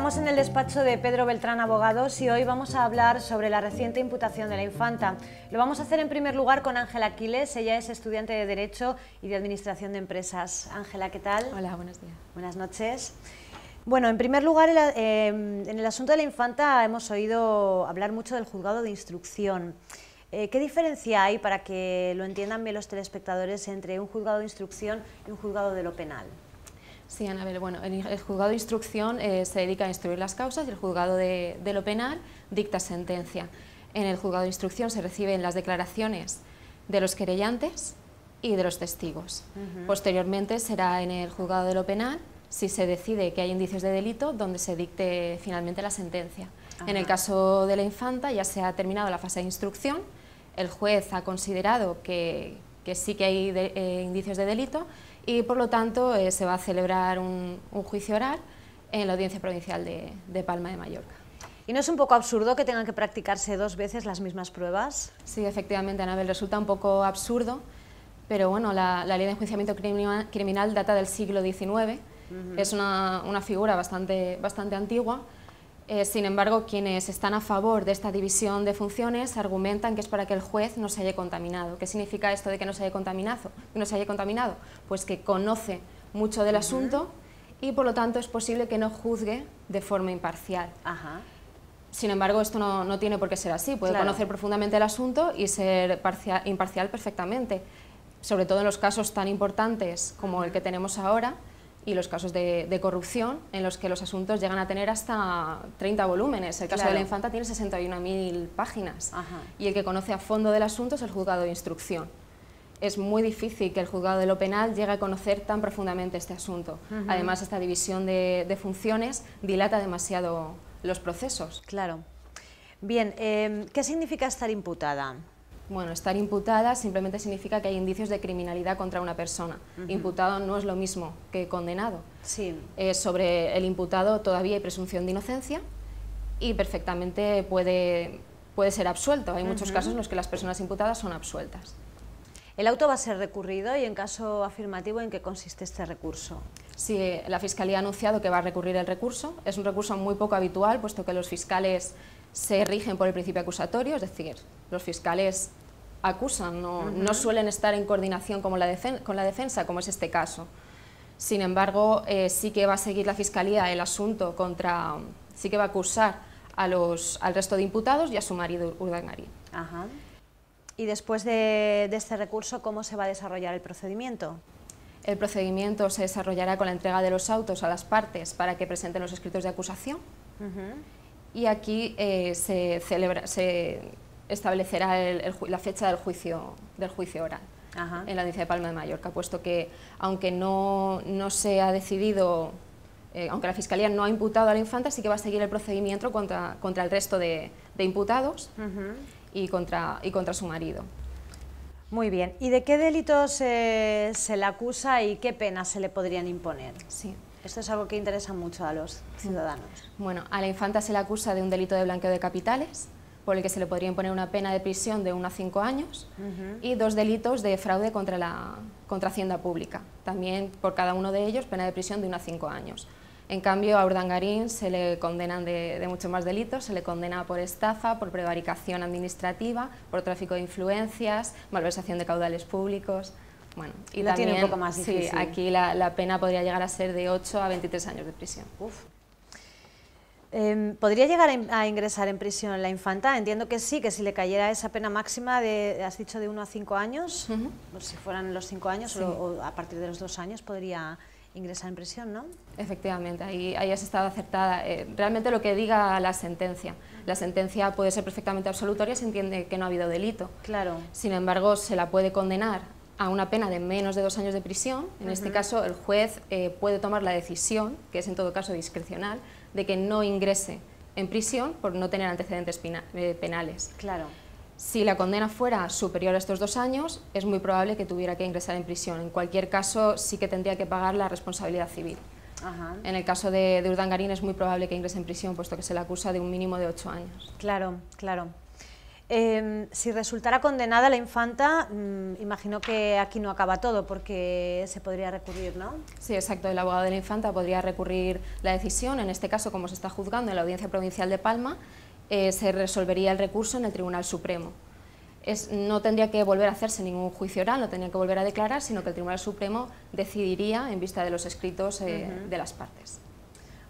Estamos en el despacho de Pedro Beltrán Abogados y hoy vamos a hablar sobre la reciente imputación de la infanta. Lo vamos a hacer en primer lugar con Ángela Aquiles. Ella es estudiante de Derecho y de Administración de Empresas. Ángela, ¿qué tal? Hola, buenos días. Buenas noches. Bueno, en primer lugar, en el asunto de la infanta hemos oído hablar mucho del juzgado de instrucción. ¿Qué diferencia hay, para que lo entiendan bien los telespectadores, entre un juzgado de instrucción y un juzgado de lo penal? Sí, Anabel, bueno, el juzgado de instrucción se dedica a instruir las causas y el juzgado de lo penal dicta sentencia. En el juzgado de instrucción se reciben las declaraciones de los querellantes y de los testigos. Posteriormente será en el juzgado de lo penal, si se decide que hay indicios de delito, donde se dicte finalmente la sentencia. En el caso de la infanta ya se ha terminado la fase de instrucción, el juez ha considerado que sí que hay indicios de delito y por lo tanto se va a celebrar un juicio oral en la Audiencia Provincial de Palma de Mallorca. ¿Y no es un poco absurdo que tengan que practicarse dos veces las mismas pruebas? Sí, efectivamente, Anabel, resulta un poco absurdo, pero bueno, la ley de enjuiciamiento criminal data del siglo XIX, es una figura bastante antigua. Sin embargo, quienes están a favor de esta división de funciones argumentan que es para que el juez no se haya contaminado. ¿Qué significa esto de que no se haya contaminado? Pues que conoce mucho del asunto y por lo tanto es posible que no juzgue de forma imparcial. Sin embargo, esto no tiene por qué ser así, puede conocer profundamente el asunto y ser imparcial perfectamente, sobre todo en los casos tan importantes como el que tenemos ahora, y los casos de corrupción, en los que los asuntos llegan a tener hasta 30 volúmenes. El caso de la infanta tiene 61.000 páginas y el que conoce a fondo del asunto es el juzgado de instrucción. Es muy difícil que el juzgado de lo penal llegue a conocer tan profundamente este asunto. Además, esta división de funciones dilata demasiado los procesos. Claro. Bien, ¿qué significa estar imputada? Bueno, estar imputada simplemente significa que hay indicios de criminalidad contra una persona. Imputado no es lo mismo que condenado. Sí. Sobre el imputado todavía hay presunción de inocencia y perfectamente puede ser absuelto. Hay muchos casos en los que las personas imputadas son absueltas. ¿El auto va a ser recurrido y, en caso afirmativo, en qué consiste este recurso? Sí, la Fiscalía ha anunciado que va a recurrir el recurso. Es un recurso muy poco habitual, puesto que los fiscales se rigen por el principio acusatorio, es decir, los fiscales acusan, no suelen estar en coordinación con la defensa, como es este caso. Sin embargo, sí que va a seguir la Fiscalía el asunto sí que va a acusar al resto de imputados y a su marido Urdangarín. Y después de este recurso, ¿cómo se va a desarrollar el procedimiento? El procedimiento se desarrollará con la entrega de los autos a las partes para que presenten los escritos de acusación. Y aquí se establecerá la fecha del juicio oral en la Audiencia de Palma de Mallorca, puesto que aunque no se ha decidido, aunque la Fiscalía no ha imputado a la infanta, sí que va a seguir el procedimiento contra el resto de imputados y contra su marido. Muy bien. ¿Y de qué delitos se le acusa y qué penas se le podrían imponer? Sí. Esto es algo que interesa mucho a los ciudadanos. Bueno, a la infanta se le acusa de un delito de blanqueo de capitales, por el que se le podría imponer una pena de prisión de 1 a 5 años, y 2 delitos de fraude contra Hacienda Pública. También por cada uno de ellos pena de prisión de 1 a 5 años. En cambio, a Urdangarín se le condenan de muchos más delitos, se le condena por estafa, por prevaricación administrativa, por tráfico de influencias, malversación de caudales públicos. Bueno, y lo también, tiene un poco más difícil. Sí, aquí la pena podría llegar a ser de 8 a 23 años de prisión. ¿Podría llegar a ingresar en prisión la infanta? Entiendo que sí, que si le cayera esa pena máxima, has dicho de 1 a 5 años, pues si fueran los 5 años o a partir de los 2 años podría ingresar en prisión, ¿no? Efectivamente, ahí has estado acertada. Realmente lo que diga la sentencia puede ser perfectamente absolutoria, se entiende que no ha habido delito. Claro. Sin embargo, se la puede condenar a una pena de menos de 2 años de prisión. En este caso, el juez puede tomar la decisión, que es en todo caso discrecional, de que no ingrese en prisión por no tener antecedentes penales. Claro. Si la condena fuera superior a estos 2 años, es muy probable que tuviera que ingresar en prisión. En cualquier caso, sí que tendría que pagar la responsabilidad civil. En el caso de Urdangarín es muy probable que ingrese en prisión, puesto que se le acusa de un mínimo de 8 años. Claro, claro. Si resultara condenada la infanta, imagino que aquí no acaba todo, porque se podría recurrir, ¿no? Sí, exacto. El abogado de la infanta podría recurrir la decisión. En este caso, como se está juzgando en la Audiencia Provincial de Palma, se resolvería el recurso en el Tribunal Supremo. No tendría que volver a hacerse ningún juicio oral, no tendría que volver a declarar, sino que el Tribunal Supremo decidiría en vista de los escritos de las partes.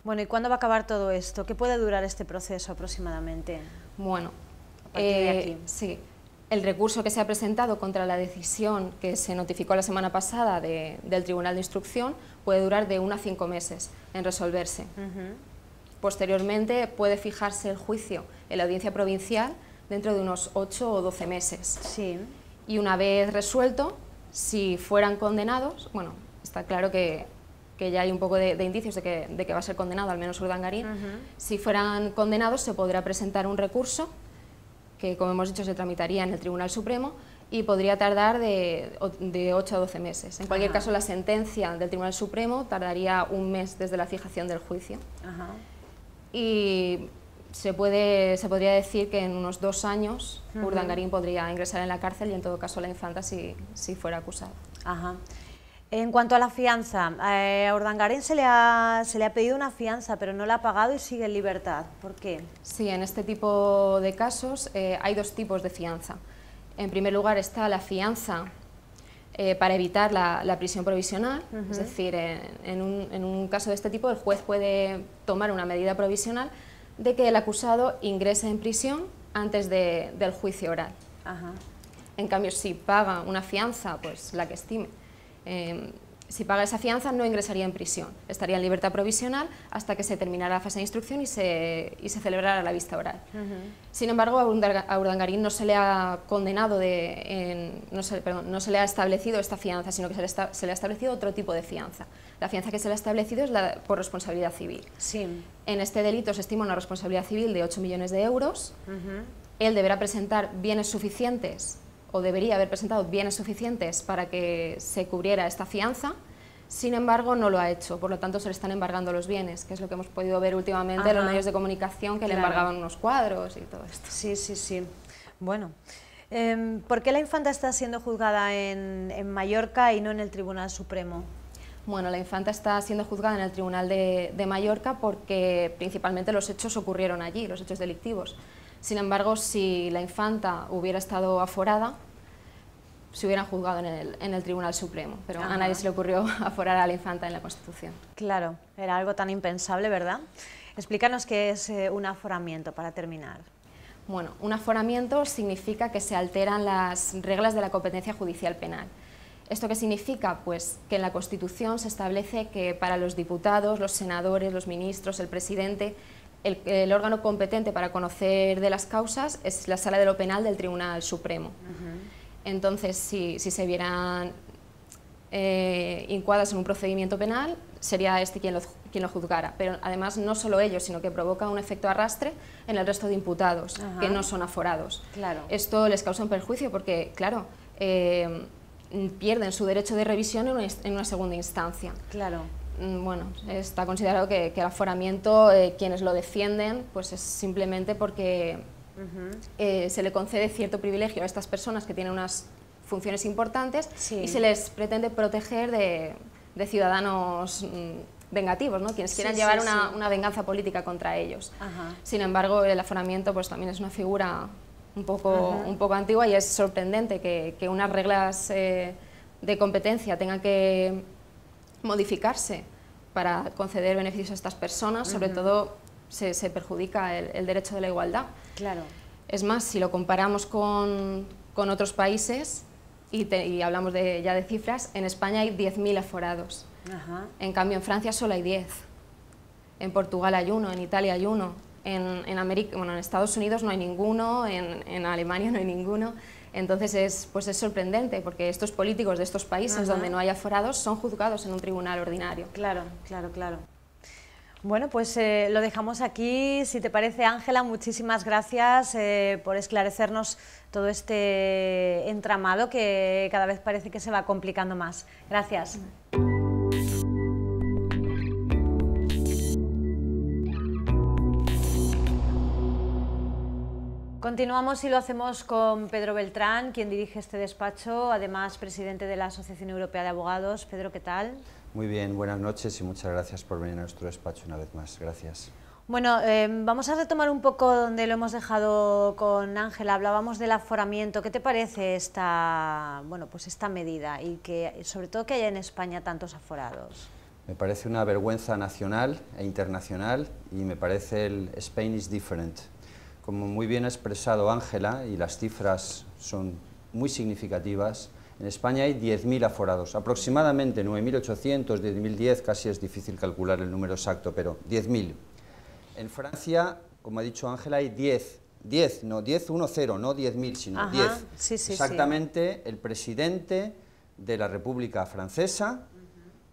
Bueno, ¿y cuándo va a acabar todo esto? ¿Qué puede durar este proceso aproximadamente? Bueno, a partir de aquí. Sí, el recurso que se ha presentado contra la decisión que se notificó la semana pasada del Tribunal de Instrucción puede durar de 1 a 5 meses en resolverse. Posteriormente puede fijarse el juicio en la Audiencia Provincial dentro de unos 8 o 12 meses. Sí. Y una vez resuelto, si fueran condenados, bueno, está claro que ya hay un poco de indicios de que va a ser condenado, al menos Urdangarín. Si fueran condenados, se podrá presentar un recurso que, como hemos dicho, se tramitaría en el Tribunal Supremo y podría tardar de 8 a 12 meses. En cualquier caso, la sentencia del Tribunal Supremo tardaría un mes desde la fijación del juicio. Y se podría decir que en unos 2 años Urdangarín podría ingresar en la cárcel y, en todo caso, la infanta si fuera acusada. En cuanto a la fianza, a Urdangarín se le ha pedido una fianza, pero no la ha pagado y sigue en libertad. ¿Por qué? Sí, en este tipo de casos hay 2 tipos de fianza. En primer lugar está la fianza para evitar la prisión provisional, es decir, en un caso de este tipo el juez puede tomar una medida provisional de que el acusado ingrese en prisión antes del juicio oral. En cambio, si paga una fianza, pues la que estime, si paga esa fianza no ingresaría en prisión, estaría en libertad provisional hasta que se terminara la fase de instrucción y se celebrara la vista oral. Sin embargo, a Urdangarín no se le ha condenado, no se le ha establecido esta fianza, sino que se le ha establecido otro tipo de fianza. La fianza que se le ha establecido es la por responsabilidad civil. Sí. En este delito se estima una responsabilidad civil de 8 millones de euros. Él deberá presentar bienes suficientes, o debería haber presentado bienes suficientes para que se cubriera esta fianza. Sin embargo, no lo ha hecho, por lo tanto se le están embargando los bienes, que es lo que hemos podido ver últimamente en los medios de comunicación, que le embargaban unos cuadros y todo esto. Sí, sí, sí. Bueno, ¿por qué la infanta está siendo juzgada en Mallorca y no en el Tribunal Supremo? Bueno, la infanta está siendo juzgada en el Tribunal de Mallorca porque principalmente los hechos ocurrieron allí, los hechos delictivos. Sin embargo, si la infanta hubiera estado aforada, se hubieran juzgado en el Tribunal Supremo, pero a nadie se le ocurrió aforar a la infanta en la Constitución. Claro, era algo tan impensable, ¿verdad? Explícanos qué es un aforamiento, para terminar. Bueno, un aforamiento significa que se alteran las reglas de la competencia judicial penal. ¿Esto qué significa? Pues que en la Constitución se establece que para los diputados, los senadores, los ministros, el presidente, el órgano competente para conocer de las causas es la Sala de lo Penal del Tribunal Supremo. Entonces, si se vieran incoadas en un procedimiento penal, sería este quien lo juzgara. Pero además no solo ellos, sino que provoca un efecto arrastre en el resto de imputados, que no son aforados. Claro. Esto les causa un perjuicio porque, claro, pierden su derecho de revisión en una segunda instancia. Claro. Bueno, está considerado que el aforamiento, quienes lo defienden, pues es simplemente porque se le concede cierto privilegio a estas personas que tienen unas funciones importantes y se les pretende proteger de ciudadanos vengativos, ¿no? Quienes quieran llevar una venganza política contra ellos. Sin embargo, el aforamiento pues también es una figura un poco antigua y es sorprendente que unas reglas de competencia tengan que modificarse para conceder beneficios a estas personas. Sobre todo se perjudica el derecho de la igualdad. Claro. Es más, si lo comparamos con otros países y hablamos ya de cifras, en España hay 10.000 aforados. En cambio, en Francia solo hay 10. En Portugal hay 1, en Italia hay 1, en Estados Unidos no hay ninguno, en Alemania no hay ninguno. Entonces es sorprendente porque estos políticos de estos países donde no hay aforados son juzgados en un tribunal ordinario. Claro, claro, claro. Bueno, pues lo dejamos aquí. Si te parece, Ángela, muchísimas gracias por esclarecernos todo este entramado que cada vez parece que se va complicando más. Gracias. Continuamos y lo hacemos con Pedro Beltrán, quien dirige este despacho, además presidente de la Asociación Europea de Abogados. Pedro, ¿qué tal? Muy bien, buenas noches y muchas gracias por venir a nuestro despacho una vez más. Gracias. Bueno, vamos a retomar un poco donde lo hemos dejado con Ángela. Hablábamos del aforamiento. ¿Qué te parece esta medida y que, sobre todo, que haya en España tantos aforados? Me parece una vergüenza nacional e internacional y me parece el Spain is different. Como muy bien ha expresado Ángela, y las cifras son muy significativas, en España hay 10.000 aforados, aproximadamente 9.800, 10.010, casi es difícil calcular el número exacto, pero 10.000. En Francia, como ha dicho Ángela, hay 10, no 10, 1, 0, no 10.000, sino 10. Sí, sí, exactamente, sí. El presidente de la República Francesa,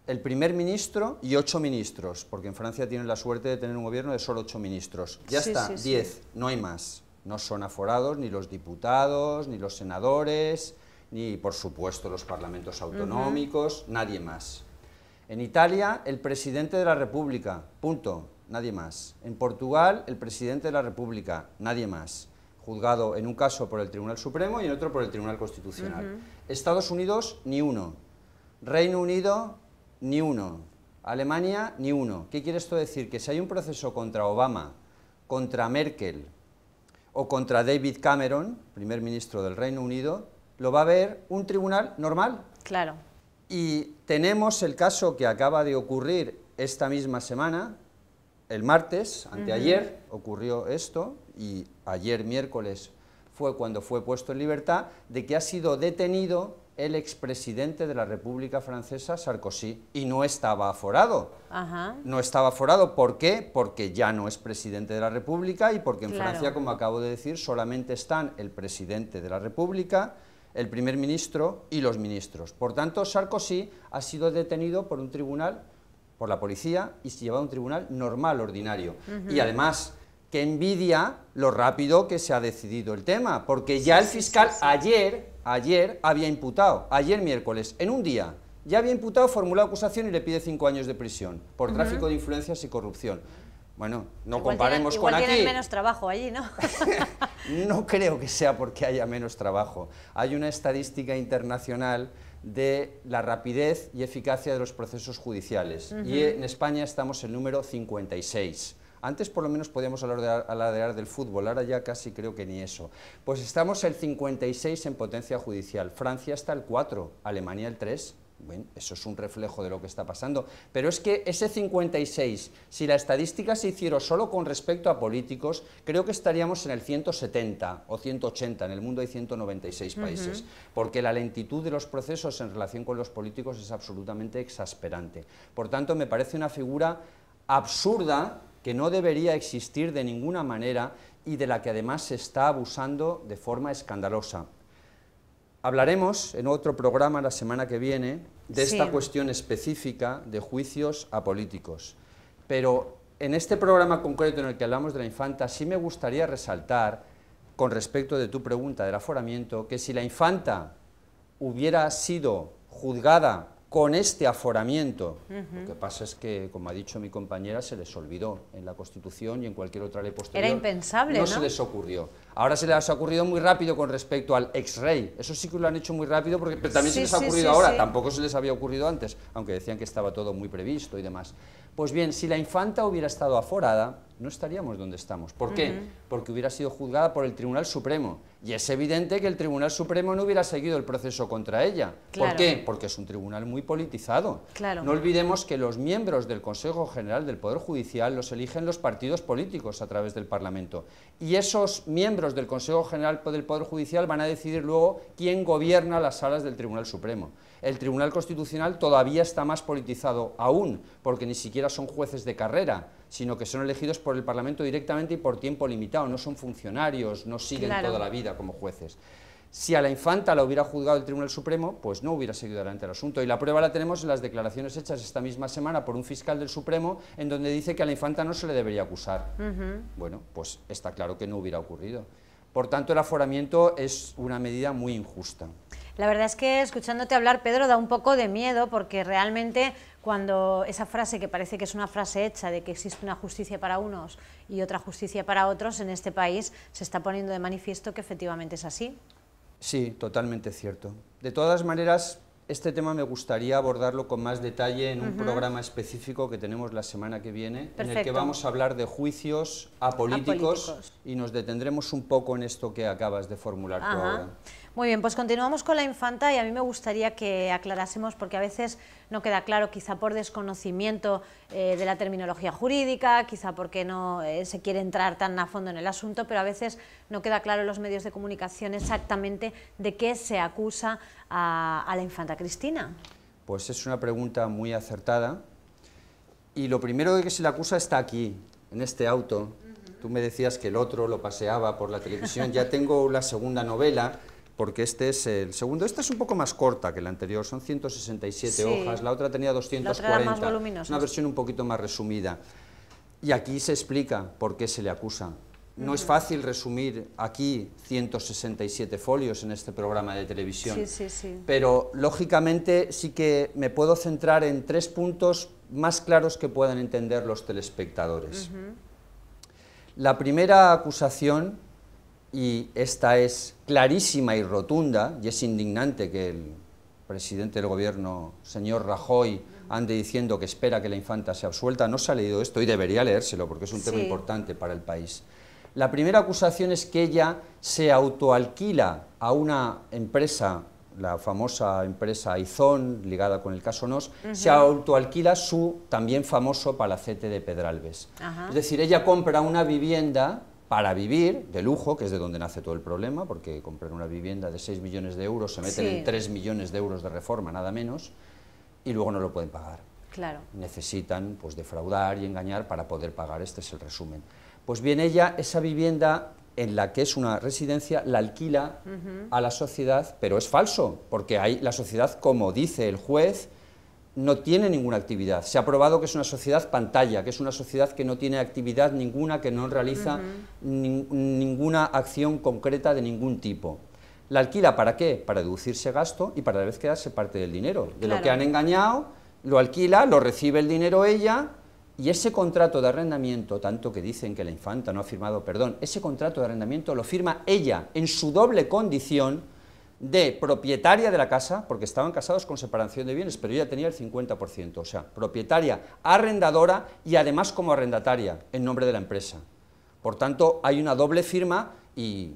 el primer ministro y 8 ministros, porque en Francia tienen la suerte de tener un gobierno de solo 8 ministros. Ya está, 10, no hay más. No son aforados ni los diputados, ni los senadores, ni por supuesto los parlamentos autonómicos, nadie más. En Italia, el presidente de la República, punto, nadie más. En Portugal, el presidente de la República, nadie más. Juzgado en un caso por el Tribunal Supremo y en otro por el Tribunal Constitucional. Estados Unidos, ni uno. Reino Unido, ni uno. Alemania, ni uno. ¿Qué quiere esto decir? Que si hay un proceso contra Obama, contra Merkel o contra David Cameron, primer ministro del Reino Unido, lo va a ver un tribunal normal. Claro. Y tenemos el caso que acaba de ocurrir esta misma semana, el martes, anteayer, ocurrió esto, y ayer miércoles fue cuando fue puesto en libertad, de que ha sido detenido el expresidente de la República Francesa, Sarkozy, y no estaba aforado. No estaba aforado, ¿por qué? Porque ya no es presidente de la República y porque en Francia, como acabo de decir, solamente están el presidente de la República, el primer ministro y los ministros. Por tanto, Sarkozy ha sido detenido por un tribunal, por la policía, y se lleva a un tribunal normal, ordinario. Y además, que envidia lo rápido que se ha decidido el tema, porque ya el fiscal ayer había imputado, ayer miércoles, en un día, ya había imputado, formulado acusación y le pide 5 años de prisión por tráfico de influencias y corrupción. Bueno, no comparemos con aquí. Igual tienen menos trabajo allí, ¿no? No creo que sea porque haya menos trabajo. Hay una estadística internacional de la rapidez y eficacia de los procesos judiciales. Y en España estamos en el número 56. Antes por lo menos podíamos alardear del fútbol, ahora ya casi creo que ni eso. Pues estamos el 56 en potencia judicial, Francia está el 4, Alemania el 3. Bueno, eso es un reflejo de lo que está pasando, pero es que ese 56, si la estadística se hiciera solo con respecto a políticos, creo que estaríamos en el 170 o 180, en el mundo hay 196 países, porque la lentitud de los procesos en relación con los políticos es absolutamente exasperante. Por tanto, me parece una figura absurda que no debería existir de ninguna manera y de la que además se está abusando de forma escandalosa. Hablaremos en otro programa la semana que viene de esta cuestión específica de juicios a políticos, pero en este programa concreto en el que hablamos de la infanta sí me gustaría resaltar, con respecto de tu pregunta del aforamiento, que si la infanta hubiera sido juzgada con este aforamiento, lo que pasa es que, como ha dicho mi compañera, se les olvidó en la Constitución y en cualquier otra ley posterior. Era impensable, ¿no? No se les ocurrió. Ahora se les ha ocurrido muy rápido con respecto al ex-rey. Eso sí que lo han hecho muy rápido, porque pero también se les ha ocurrido ahora. Tampoco se les había ocurrido antes, aunque decían que estaba todo muy previsto y demás. Pues bien, si la infanta hubiera estado aforada, no estaríamos donde estamos. ¿Por qué? Porque hubiera sido juzgada por el Tribunal Supremo. Y es evidente que el Tribunal Supremo no hubiera seguido el proceso contra ella. ¿Por qué? Porque es un tribunal muy politizado. No olvidemos que los miembros del Consejo General del Poder Judicial los eligen los partidos políticos a través del Parlamento. Y esos miembros del Consejo General del Poder Judicial van a decidir luego quién gobierna las salas del Tribunal Supremo. El Tribunal Constitucional todavía está más politizado aún, porque ni siquiera son jueces de carrera, sino que son elegidos por el Parlamento directamente y por tiempo limitado, no son funcionarios, no siguen toda la vida como jueces. Si a la infanta la hubiera juzgado el Tribunal Supremo, pues no hubiera seguido adelante el asunto. Y la prueba la tenemos en las declaraciones hechas esta misma semana por un fiscal del Supremo, en donde dice que a la infanta no se le debería acusar. Bueno, pues está claro que no hubiera ocurrido. Por tanto, el aforamiento es una medida muy injusta. La verdad es que escuchándote hablar, Pedro, da un poco de miedo, porque realmente cuando esa frase que parece que es una frase hecha de que existe una justicia para unos y otra justicia para otros, en este país se está poniendo de manifiesto que efectivamente es así. Sí, totalmente cierto. De todas maneras, este tema me gustaría abordarlo con más detalle en un programa específico que tenemos la semana que viene, en el que vamos a hablar de juicios apolíticos y nos detendremos un poco en esto que acabas de formular tú ahora. Muy bien, pues continuamos con la infanta y a mí me gustaría que aclarásemos, porque a veces no queda claro, quizá por desconocimiento de la terminología jurídica, quizá porque no se quiere entrar tan a fondo en el asunto, pero a veces no queda claro en los medios de comunicación exactamente de qué se acusa a la infanta Cristina. Pues es una pregunta muy acertada y lo primero de que se le acusa está aquí, en este auto. Tú me decías que el otro lo paseaba por la televisión, ya tengo la segunda novela, porque este es el segundo. Esta es un poco más corta que la anterior, son 167 hojas, la otra tenía 240, la otra era más voluminosa, una versión un poquito más resumida. Y aquí se explica por qué se le acusa. No es fácil resumir aquí 167 folios en este programa de televisión, pero lógicamente sí que me puedo centrar en 3 puntos más claros que puedan entender los telespectadores. La primera acusación, y esta es clarísima y rotunda, y es indignante que el presidente del gobierno, señor Rajoy, ande diciendo que espera que la infanta sea absuelta. No se ha leído esto y debería leérselo porque es un tema importante para el país. La primera acusación es que ella se autoalquila a una empresa, la famosa empresa Aizón, ligada con el caso Nos, se autoalquila su también famoso palacete de Pedralbes. Es decir, ella compra una vivienda para vivir, de lujo, que es de donde nace todo el problema, porque comprar una vivienda de 6 millones de euros, se meten en 3 millones de euros de reforma, nada menos, y luego no lo pueden pagar. Necesitan pues defraudar y engañar para poder pagar, este es el resumen. Pues bien, ella, esa vivienda en la que es una residencia, la alquila a la sociedad, pero es falso, porque ahí la sociedad, como dice el juez, no tiene ninguna actividad. Se ha probado que es una sociedad pantalla, que es una sociedad que no tiene actividad ninguna, que no realiza ninguna acción concreta de ningún tipo. ¿La alquila para qué? Para deducirse gasto y para a la vez quedarse parte del dinero. De lo que han engañado, lo alquila, lo recibe el dinero ella, y ese contrato de arrendamiento, tanto que dicen que la infanta no ha firmado, perdón, ese contrato de arrendamiento lo firma ella en su doble condición de propietaria de la casa, porque estaban casados con separación de bienes, pero ella tenía el 50%, o sea, propietaria, arrendadora y además como arrendataria, en nombre de la empresa. Por tanto, hay una doble firma y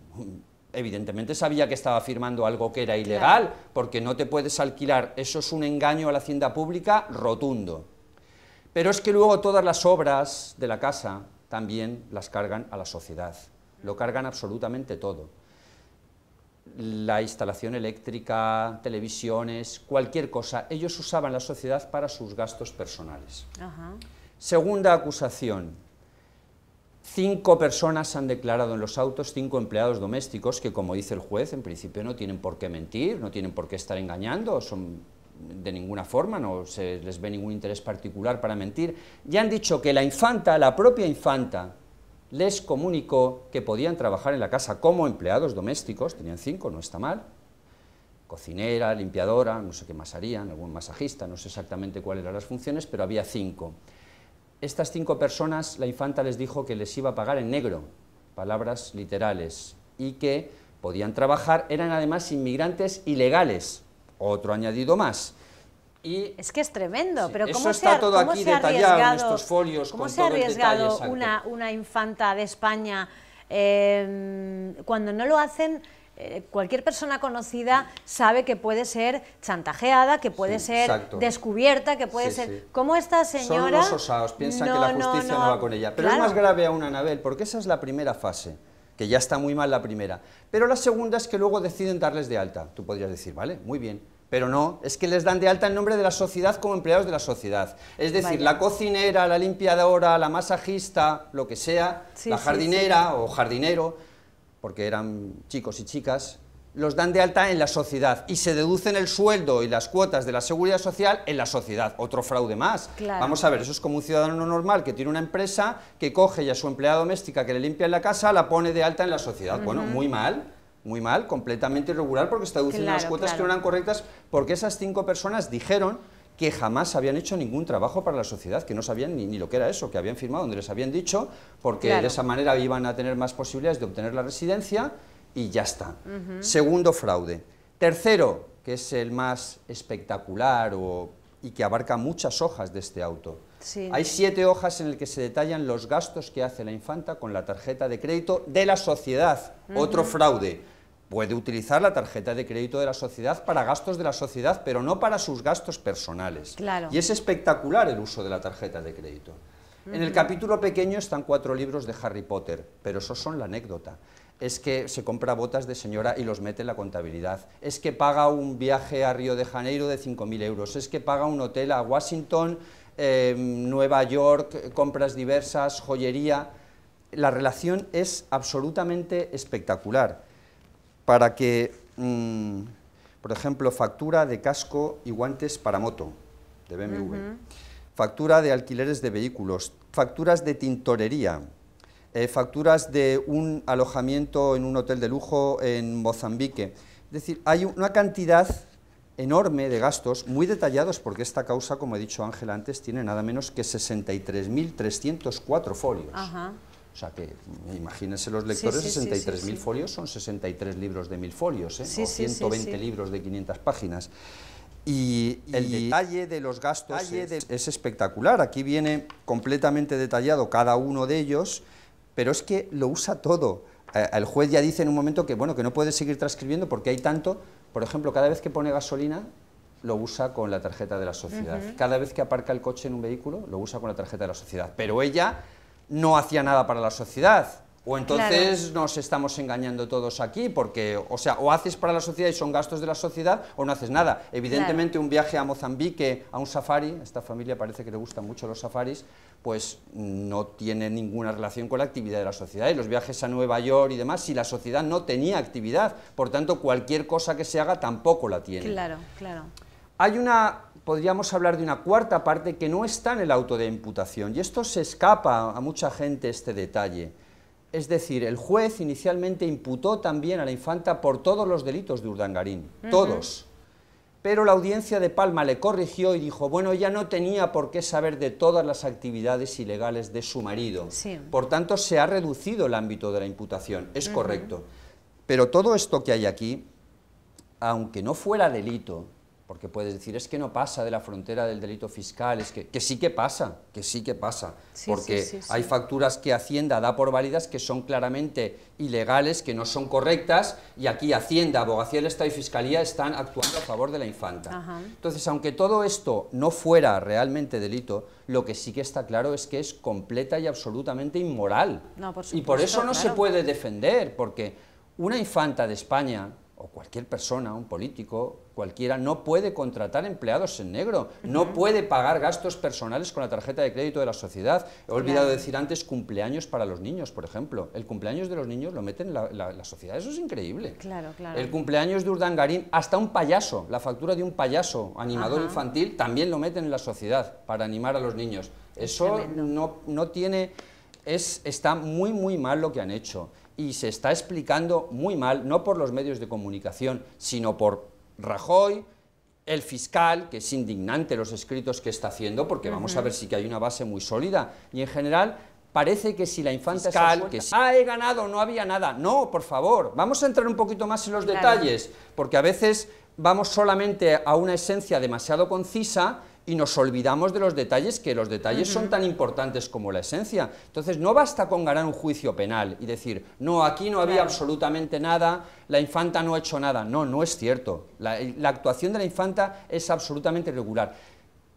evidentemente sabía que estaba firmando algo que era ilegal, porque no te puedes alquilar, eso es un engaño a la hacienda pública rotundo. Pero es que luego todas las obras de la casa también las cargan a la sociedad, lo cargan absolutamente todo. La instalación eléctrica, televisiones, cualquier cosa, ellos usaban la sociedad para sus gastos personales. Segunda acusación, 5 personas han declarado en los autos, 5 empleados domésticos, que como dice el juez, en principio no tienen por qué mentir, no tienen por qué estar engañando, son de ninguna forma, no se les ve ningún interés particular para mentir, y han dicho que la infanta, la propia infanta, les comunicó que podían trabajar en la casa como empleados domésticos, tenían 5, no está mal, cocinera, limpiadora, no sé qué más harían, algún masajista, no sé exactamente cuáles eran las funciones, pero había 5. Estas 5 personas, la infanta les dijo que les iba a pagar en negro, palabras literales, y que podían trabajar, eran además inmigrantes ilegales, otro añadido más. Y es que es tremendo, pero ¿cómo está todo aquí detallado en estos folios? ¿Cómo se ha arriesgado una infanta de España cuando no lo hacen? Cualquier persona conocida sabe que puede ser chantajeada, que puede ser descubierta, que puede ser... ¿Cómo esta señora? Son los osados, piensan que la justicia no va con ella. Pero es más grave aún, Anabel, porque esa es la primera fase, que ya está muy mal la primera. Pero la segunda es que luego deciden darles de alta. Tú podrías decir, vale, muy bien. Pero no, es que les dan de alta en nombre de la sociedad como empleados de la sociedad. Es decir, la cocinera, la limpiadora, la masajista, lo que sea, la jardinera o jardinero, porque eran chicos y chicas, los dan de alta en la sociedad y se deducen el sueldo y las cuotas de la seguridad social en la sociedad. Otro fraude más. Vamos a ver, eso es como un ciudadano normal que tiene una empresa que coge ya a su empleada doméstica que le limpia en la casa, la pone de alta en la sociedad. Bueno, muy mal, completamente irregular porque está deduciendo unas cuotas que no eran correctas, porque esas 5 personas dijeron que jamás habían hecho ningún trabajo para la sociedad, que no sabían ni lo que era eso, que habían firmado donde les habían dicho, porque de esa manera iban a tener más posibilidades de obtener la residencia y ya está. Segundo fraude. Tercero, que es el más espectacular y que abarca muchas hojas de este auto. Sí. Hay 7 hojas en las que se detallan los gastos que hace la infanta con la tarjeta de crédito de la sociedad. Otro fraude. Puede utilizar la tarjeta de crédito de la sociedad para gastos de la sociedad, pero no para sus gastos personales. Claro. Y es espectacular el uso de la tarjeta de crédito. En el capítulo pequeño están 4 libros de Harry Potter, pero esos son la anécdota. Es que se compra botas de señora y los mete en la contabilidad. Es que paga un viaje a Río de Janeiro de 5.000 euros. Es que paga un hotel a Washington, Nueva York, compras diversas, joyería. La relación es absolutamente espectacular. Para que, por ejemplo, factura de casco y guantes para moto, de BMW, factura de alquileres de vehículos, facturas de tintorería, facturas de un alojamiento en un hotel de lujo en Mozambique. Es decir, hay una cantidad enorme de gastos, muy detallados, porque esta causa, como he dicho Ángela antes, tiene nada menos que 63.304 folios. Ajá. O sea que, imagínense los lectores, 63.000 folios son 63 libros de 1000 folios, o 120 libros de 500 páginas. Y el detalle de los gastos es espectacular. Aquí viene completamente detallado cada uno de ellos, pero es que lo usa todo. El juez ya dice en un momento que, bueno, que no puede seguir transcribiendo porque hay tanto. Por ejemplo, cada vez que pone gasolina, lo usa con la tarjeta de la sociedad. Cada vez que aparca el coche en un vehículo, lo usa con la tarjeta de la sociedad. Pero ella no hacía nada para la sociedad, o entonces nos estamos engañando todos aquí, porque, o sea, o haces para la sociedad y son gastos de la sociedad, o no haces nada. Evidentemente un viaje a Mozambique, a un safari, a esta familia parece que le gustan mucho los safaris, pues no tiene ninguna relación con la actividad de la sociedad, y los viajes a Nueva York y demás, si la sociedad no tenía actividad, por tanto cualquier cosa que se haga tampoco la tiene. Claro, claro. Hay podríamos hablar de una cuarta parte que no está en el auto de imputación, y esto se escapa a mucha gente, este detalle. Es decir, el juez inicialmente imputó también a la infanta por todos los delitos de Urdangarín, todos. Pero la audiencia de Palma le corrigió y dijo, bueno, ella no tenía por qué saber de todas las actividades ilegales de su marido. Sí. Por tanto, se ha reducido el ámbito de la imputación, es correcto. Pero todo esto que hay aquí, aunque no fuera delito, porque puedes decir, es que no pasa de la frontera del delito fiscal, es que sí que pasa, porque hay facturas que Hacienda da por válidas que son claramente ilegales, que no son correctas, y aquí Hacienda, Abogacía del Estado y Fiscalía están actuando a favor de la infanta. Entonces, aunque todo esto no fuera realmente delito, lo que sí que está claro es que es completa y absolutamente inmoral. No, por supuesto, y por eso no se puede defender, porque una infanta de España, o cualquier persona, un político, cualquiera, no puede contratar empleados en negro, no puede pagar gastos personales con la tarjeta de crédito de la sociedad. He olvidado decir antes cumpleaños para los niños, por ejemplo. El cumpleaños de los niños lo meten en la sociedad, eso es increíble. Claro, claro. El cumpleaños de Urdangarín, hasta un payaso, la factura de un payaso animador infantil, también lo meten en la sociedad para animar a los niños. Eso no tiene... Está muy, muy mal lo que han hecho. Y se está explicando muy mal, no por los medios de comunicación, sino por Rajoy, el fiscal, que es indignante los escritos que está haciendo, porque vamos a ver si que hay una base muy sólida, y en general parece que si la infanta fiscal, que he ganado, no había nada. No, por favor, vamos a entrar un poquito más en los detalles, porque a veces vamos solamente a una esencia demasiado concisa y nos olvidamos de los detalles, que los detalles son tan importantes como la esencia. Entonces, no basta con ganar un juicio penal y decir, no, aquí no había absolutamente nada, la infanta no ha hecho nada. No, no es cierto. La actuación de la infanta es absolutamente irregular.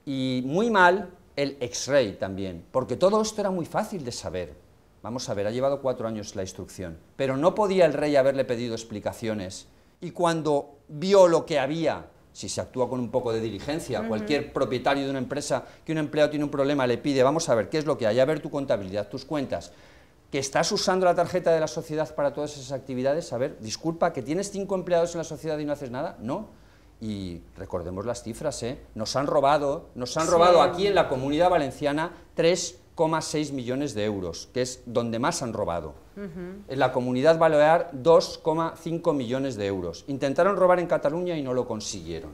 Y muy mal el ex-rey también, porque todo esto era muy fácil de saber. Vamos a ver, ha llevado 4 años la instrucción, pero no podía el rey haberle pedido explicaciones. Y cuando vio lo que había, si se actúa con un poco de diligencia, cualquier propietario de una empresa que un empleado tiene un problema le pide, vamos a ver qué es lo que hay, a ver tu contabilidad, tus cuentas, que estás usando la tarjeta de la sociedad para todas esas actividades, a ver, disculpa, que tienes 5 empleados en la sociedad y no haces nada, no. Y recordemos las cifras, nos han robado aquí en la Comunidad Valenciana 3,6 millones de euros, que es donde más han robado. En la Comunidad Balear 2,5 millones de euros. Intentaron robar en Cataluña y no lo consiguieron.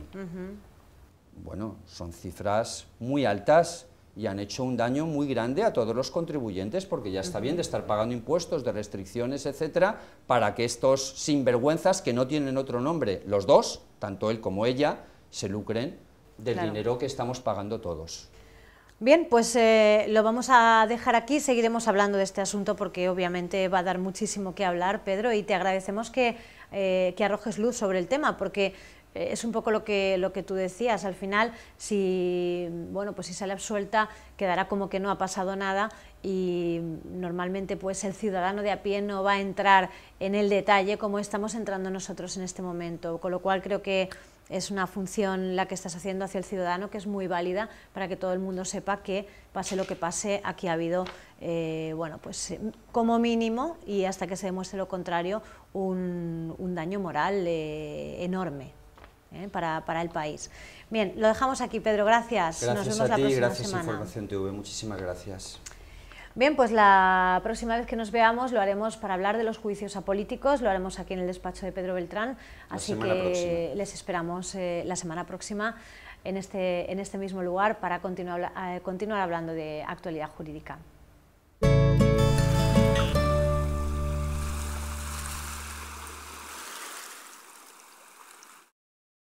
bueno, son cifras muy altas y han hecho un daño muy grande a todos los contribuyentes, porque ya está bien de estar pagando impuestos, de restricciones, etcétera, para que estos sinvergüenzas, que no tienen otro nombre, los dos, tanto él como ella, se lucren del dinero que estamos pagando todos. Bien, pues lo vamos a dejar aquí, seguiremos hablando de este asunto porque obviamente va a dar muchísimo que hablar, Pedro, y te agradecemos que arrojes luz sobre el tema, porque es un poco lo que tú decías, al final, si sale absuelta, quedará como que no ha pasado nada y normalmente pues el ciudadano de a pie no va a entrar en el detalle como estamos entrando nosotros en este momento, con lo cual creo que es una función la que estás haciendo hacia el ciudadano que es muy válida para que todo el mundo sepa que pase lo que pase, aquí ha habido, como mínimo y hasta que se demuestre lo contrario, un daño moral enorme para el país. Bien, lo dejamos aquí, Pedro, gracias. Gracias Nos vemos a ti, la próxima gracias semana. Información TV, muchísimas gracias. Bien, pues la próxima vez que nos veamos lo haremos para hablar de los juicios a políticos, lo haremos aquí en el despacho de Pedro Beltrán, así que les esperamos la semana próxima en este mismo lugar para continuar hablando de actualidad jurídica.